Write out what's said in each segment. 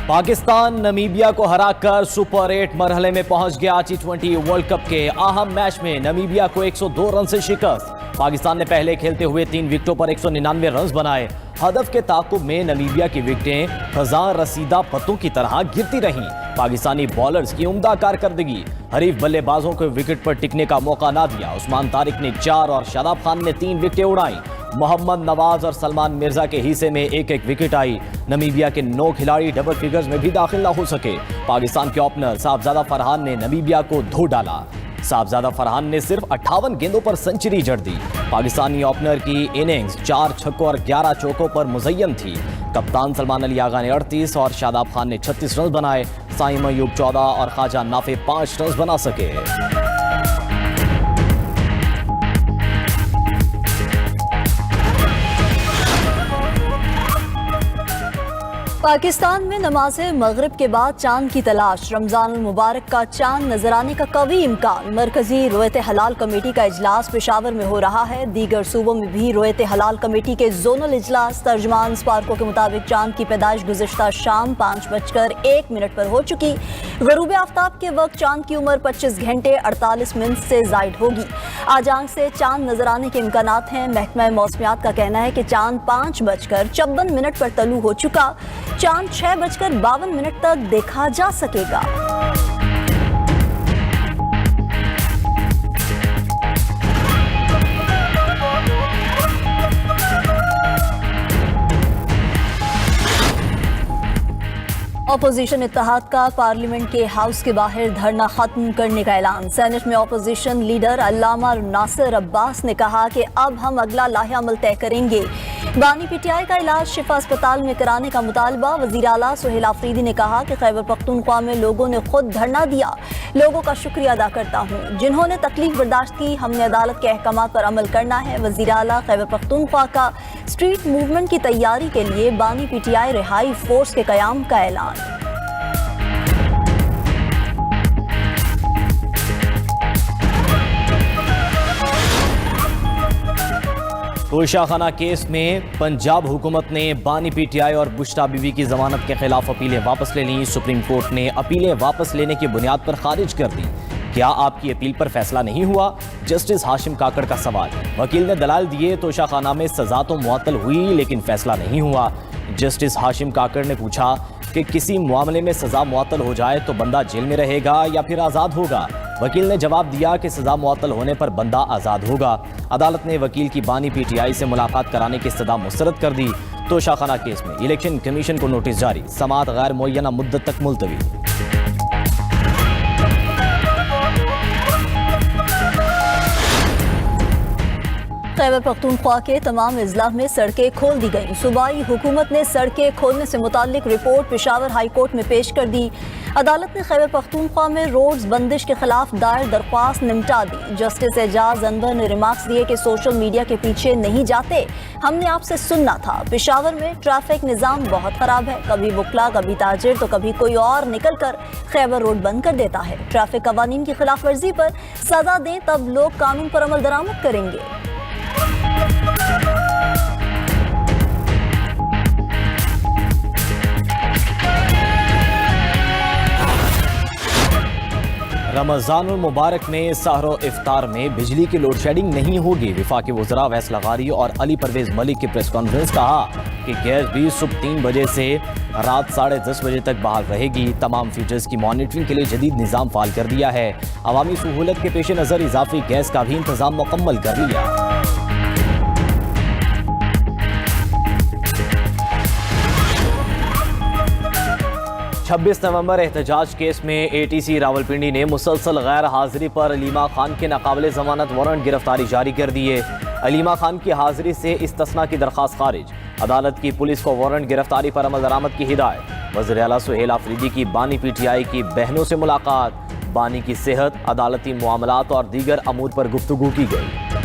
Pakistan Namibia को हराकर super 8 मरहले में पहुंच गया। T20 वर्ल्ड कप के अहम मैच में नमीबिया को 102 रन से शिकस्त। पाकिस्तान ने पहले खेलते हुए 3 विकेटों पर 199 रन बनाए। हदफ के ताकुब में नमीबिया की विकेटें खज़ां रसीदा पत्तों की तरह गिरती रहीं। पाकिस्तानी बॉलर्स की उम्दा कारकर्दगी हरीफ बल्लेबाजों को विकेट पर टिकने का मौका ना दिया। उस्मान तारिक ने 4 और शादाब खान ने 3 विकेटें उड़ाई। मोहम्मद नवाज और सलमान मिर्जा के हिस्से में एक एक विकेट आई। नमीबिया के 9 खिलाड़ी डबल फिगर्स में भी दाखिल ना हो सके। पाकिस्तान के ओपनर साहबजादा फरहान ने नमीबिया को धो डाला। साहबजादा फरहान ने सिर्फ 58 गेंदों पर सेंचुरी जड़ दी। पाकिस्तानी ओपनर की इनिंग्स 4 छक्कों और 11 चौकों पर मुज़य्यन थी। कप्तान सलमान अली आगा ने 38 और शादाब खान ने 36 रन बनाए। साइम अयूब 14 और ख्वाजा नाफे 5 रन बना सके। पाकिस्तान में नमाज मगरिब के बाद चांद की तलाश। रमजान मुबारक का चांद नजर आने का कवी इम्कान। मरकजी रोयत हलाल कमेटी का इजलास पेशावर में हो रहा है। दीगर सूबों में भी रोयत हलाल कमेटी के जोनल इजलास। तर्जमान स्पार्को के मुताबिक चांद की पैदाइश गुज़िश्ता शाम 5:01 पर हो चुकी। गरूब आफ्ताब के वक्त चांद की उम्र 25 घंटे 48 मिनट से जायद होगी। आज आंख से चांद नजर आने के इम्कानात हैं। महकमा मौसमियात का कहना है कि चांद 5:54 पर तलू हो चुका। चांद 6:52 तक देखा जा सकेगा। अपोजिशन इत्तेहाद का पार्लियामेंट के हाउस के बाहर धरना खत्म करने का ऐलान। सेनेट में अपोजिशन लीडर अल्लामा नासिर अब्बास ने कहा कि अब हम अगला लाहे अमल तय करेंगे। बानी पीटीआई का इलाज शिफा अस्पताल में कराने का मुतालबा। वज़ीर आला सुहेल आफरीदी ने कहा कि खैबर पख्तूनख्वा में लोगों ने खुद धरना दिया। लोगों का शुक्रिया अदा करता हूँ जिन्होंने तकलीफ बर्दाश्त की। हमने अदालत के अहकामात पर अमल करना है। वज़ीर आला खैबर पख्तूनख्वा का स्ट्रीट मूवमेंट की तैयारी के लिए बानी पीटीआई रिहाई फोर्स के क़याम का ऐलान। तोशाखाना केस में पंजाब हुकूमत ने बानी पीटीआई और बुश्ता बीवी की जमानत के खिलाफ अपीलें वापस ले लीं। सुप्रीम कोर्ट ने अपीलें वापस लेने की बुनियाद पर खारिज कर दी। क्या आपकी अपील पर फैसला नहीं हुआ? जस्टिस हाशिम काकड़ का सवाल। वकील ने दलाल दिए तोशाखाना में सजा तो मुअत्तल हुई लेकिन फैसला नहीं हुआ। जस्टिस हाशिम काकड़ ने पूछा कि किसी मामले में सजा मुअत्तल हो जाए तो बंदा जेल में रहेगा या फिर आज़ाद होगा? वकील ने जवाब दिया कि सजा मुअत्तल होने पर बंदा आज़ाद होगा। अदालत ने वकील की बानी पीटीआई से मुलाकात कराने की इस्तदा मुस्तरद कर दी। तोशाखाना केस में इलेक्शन कमीशन को नोटिस जारी। समाअत गैर मुअय्यना मुद्दत तक मुलतवी। खैबर पख्तूनख्वा के तमाम अजला में सड़कें खोल दी गईं। सूबाई हुकूमत ने सड़कें खोलने से मुताल्लिक रिपोर्ट पेशावर हाई कोर्ट में पेश कर दी। अदालत ने खैबर पख्तूनख्वा में रोड्स बंदिश के खिलाफ दायर दरख्वास्त निपटा दी। जस्टिस एजाज अनवर ने रिमार्क्स दिए कि सोशल मीडिया के पीछे नहीं जाते, हमने आपसे सुनना था। पेशावर में ट्रैफिक निज़ाम बहुत ख़राब है। कभी बुकला, कभी ताजिर तो कभी कोई और निकल कर खैबर रोड बंद कर देता है। ट्रैफिक कवानीन की खिलाफ वर्जी पर सजा दें तब लोग कानून पर अमल दरामद करेंगे। रमज़ानुल मुबारक में सहरो इफ्तार में बिजली की लोड शेडिंग नहीं होगी। वफाकी वज़रा अवैस लगारी और अली परवेज़ मलिक की प्रेस कॉन्फ्रेंस। कहा कि गैस भी सुबह 3 बजे से रात 10:30 बजे तक बहाल रहेगी। तमाम फीचर्स की मॉनिटरिंग के लिए जदीद निज़ाम फाल कर दिया है। अवामी सहूलत के पेश नज़र इजाफी गैस का भी इंतज़ाम मुकम्मल कर लिया। 26 नवंबर एहतजाज केस में ATC रावलपिंडी ने मुसलसल गैर हाजिरी पर अलीमा खान के नाकाबिले ज़मानत वारंट गिरफ्तारी जारी कर दिए। अलीमा खान की हाजिरी से इस्तिस्ना की दरख्वास्त खारिज। अदालत की पुलिस को वारंट गिरफ्तारी पर अमल दरामद की हिदायत। वज़ीर आला सुहेल आफरीदी की बानी पीटीआई की बहनों से मुलाकात। बानी की सेहत, अदालती मामलात और दीगर अमूर पर गुफ्तगू की गई।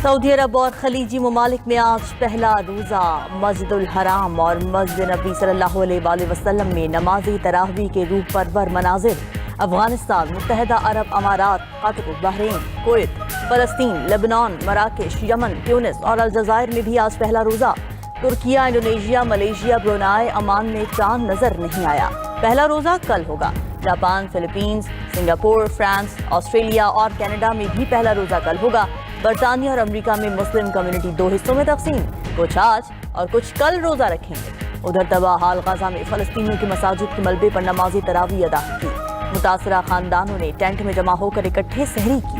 सऊदी अरब और खलीजी ममालिक में आज पहला रोज़ा। मस्जिदुल हराम और मस्जिद नबी सल्लल्लाहु अलैहि वसल्लम में नमाजी तरावी के रूह परवर मनाजिर। अफगानिस्तान, मुत्तहदा अरब अमारात, कतर, बहरीन, कुवैत, फलस्तीन, लेबनान, मराकेश, यमन, ट्यूनिस और अलजायर में भी आज पहला रोजा। तुर्किया, इंडोनेशिया, मलेशिया, ब्रुनाई, अमान में चांद नजर नहीं आया। पहला रोजा कल होगा। Japan, Philippines, Singapore, France, Australia और कनाडा में भी पहला रोजा कल होगा। बरतानिया और अमेरिका में मुस्लिम कम्युनिटी 2 हिस्सों में तकसीम, कुछ आज और कुछ कल रोजा रखेंगे। उधर तबाहाल गाजा में फलस्तीनियों की मसाजिद के मलबे पर नमाजी तरावी अदा की। मुतासरा खानदानों ने टेंट में जमा होकर इकट्ठे सहरी की।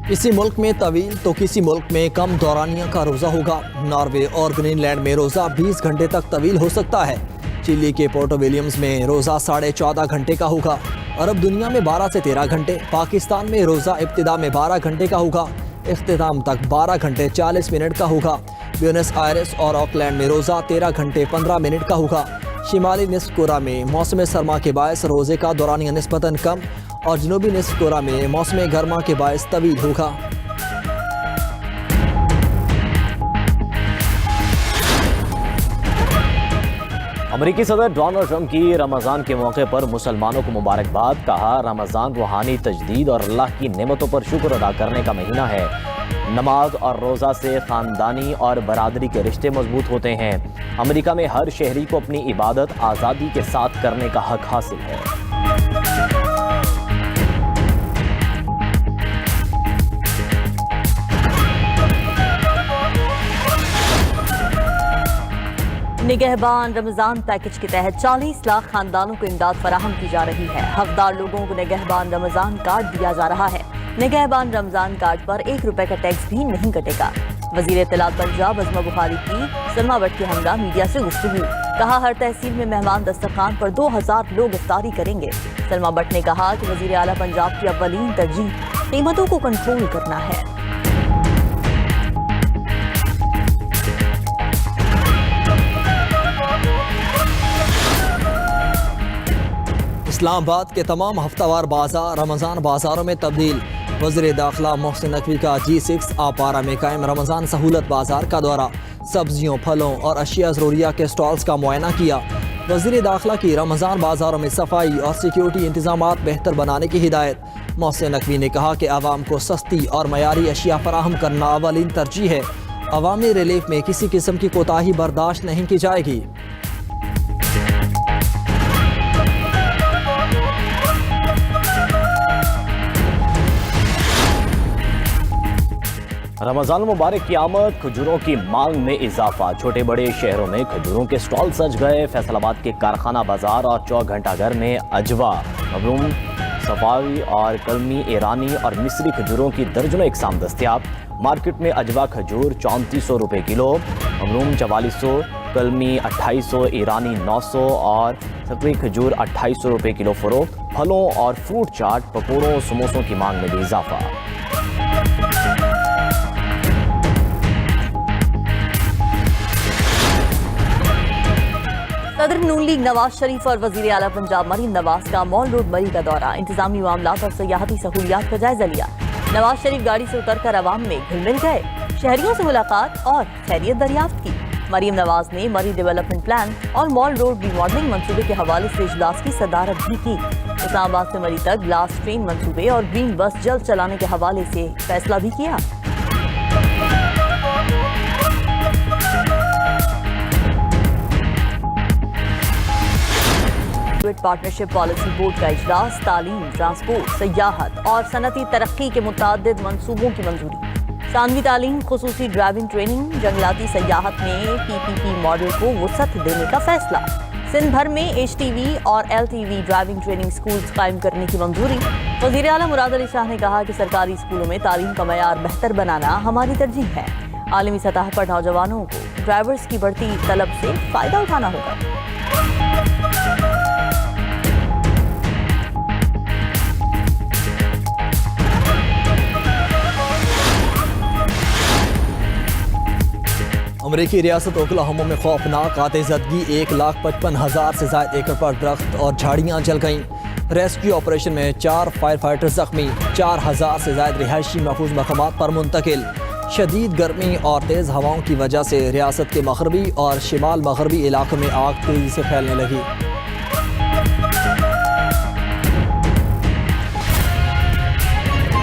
किसी मुल्क में तवील तो किसी मुल्क में कम दौरानिया का रोज़ा होगा। नॉर्वे और ग्रीनलैंड में रोज़ा 20 घंटे तक तवील हो सकता है। चिली के पोर्टो विलियम्स में रोज़ा 14.5 घंटे का होगा। अरब दुनिया में 12 से 13 घंटे। पाकिस्तान में रोज़ा इब्तिदा में 12 घंटे का होगा, इख्तिताम तक 12 घंटे 40 मिनट का होगा। ब्यूनस आयर्स और ऑकलैंड में रोज़ा 13 घंटे 15 मिनट का होगा। शिमाली निस्फ कोरा में मौसम सरमा के बायस रोज़े का दौरानिया निस्बतन कम और जनूबी निस्फ कोरा में मौसम गर्मा के बायस तवील होगा। अमेरिकी सदर डोनाल्ड ट्रंप की रमज़ान के मौके पर मुसलमानों को मुबारकबाद। कहा, रमज़ान रूहानी तजदीद और अल्लाह की नेमतों पर शुक्र अदा करने का महीना है। नमाज और रोज़ा से ख़ानदानी और बरादरी के रिश्ते मजबूत होते हैं। अमेरिका में हर शहरी को अपनी इबादत आज़ादी के साथ करने का हक हासिल है। निगहबान रमजान पैकेज के तहत 40 लाख खानदानों को इमदाद फराहम की जा रही है। हकदार लोगों को निगहबान रमजान कार्ड दिया जा रहा है। निगहबान रमजान कार्ड पर 1 रुपए का टैक्स भी नहीं कटेगा। वजीर इत्तलात पंजाब अज़मा बुखारी की सलमा भट्ट के हमरा मीडिया से गुफ्तगू। कहा, हर तहसील में मेहमान दस्तरखान पर 2000 लोग इफ्तारी करेंगे। सलमा भट्ट ने कहा कि वजीर आला पंजाब की अव्वलीन तरजीह कीमतों को कंट्रोल करना है। इस्लामाबाद के तमाम हफ्तावार बाजार रमज़ान बाजारों में तब्दील। वज़ीर दाखिला मोहसिन नकवी का G6 आपारा में कायम रमज़ान सहूलत बाजार का दौरा। सब्जियों, फलों और अशिया ज़रूरिया के स्टॉल्स का मुआयना किया। वज़ीर दाखिला की रमज़ान बाजारों में सफाई और सिक्योरिटी इंतजामात बेहतर बनाने की हिदायत। मोहसिन नकवी ने कहा कि आवाम को सस्ती और मयारी अशिया फराहम करना अवलीन तरजीह है। अवामी रिलीफ में किसी किस्म की कोताही बर्दाश्त नहीं की जाएगी। रमज़ान मुबारक की आमद, खजूरों की मांग में इजाफा। छोटे बड़े शहरों में खजूरों के स्टॉल सज गए। फैसलाबाद के कारखाना बाजार और चौक घंटाघर में अजवा, मबरूम, सफावी और कलमी, ईरानी और मिस्री खजूरों की दर्जनों इकसाम दस्तियाब। मार्केट में अजवा खजूर 3400 रुपये किलो, मबरूम 4400, कलमी 2800, ईरानी 900 और सफेद खजूर 2800 रुपये किलो फरोख्त। फलों और फ्रूट चाट, पकौड़ों, समोसों की मांग में भी इजाफा। सदर नून लीग नवाज शरीफ और वजीर आला पंजाब मरीम नवाज का मॉल रोड मरी का दौरा। इंतजामी मामलात और सयाहती सहूलियात का जायजा लिया। नवाज शरीफ गाड़ी से उतरकर आवाम में घुल मिल गए, शहरियों से मुलाकात और खैरियत दरियाफ्त की। मरीम नवाज ने मरी डेवलपमेंट प्लान और मॉल रोड रीमॉडलिंग मंसूबे के हवाले से इजलास की सदारत भी की। इस्लामाबाद से मरी तक ग्लास ट्रेन मंसूबे और ग्रीन बस जल्द चलाने के हवाले से फैसला भी किया। पार्टनरशिप पॉलिसी बोर्ड का इजलास। तालीम, ट्रांसपोर्ट, सयाहत और सनती तरक्की के मुतादिद मंसूबों की मंजूरी। सानवी तालीम, खुसूसी ड्राइविंग ट्रेनिंग, जंगलाती सयाहत में PPP मॉडल को वसअत देने का फैसला। सिंध भर में HTV और LTV ड्राइविंग ट्रेनिंग स्कूल्स कायम करने की मंजूरी। वज़ीर आला मुराद अली शाह ने कहा कि सरकारी स्कूलों में तालीम का मयार बेहतर बनाना हमारी तरजीह है। आलमी सतह पर नौजवानों को ड्राइवर्स की बढ़ती तलब से फायदा उठाना होगा। अमरीकी रियासत ओक्लाहोमा में खौफनाक आतिशज़दगी। 1,55,000 से ज़ायद एकड़ पर दरख्त और झाड़ियाँ जल गईं। रेस्क्यू ऑपरेशन में 4 फायर फाइटर जख्मी। 4000 से ज़ायद रिहायशी महफूज मकामात पर मुंतकिल। शदीद गर्मी और तेज़ हवाओं की वजह से रियासत के मगरबी और शिमाल मगरबी इलाकों में आग तेज़ी से फैलने लगी।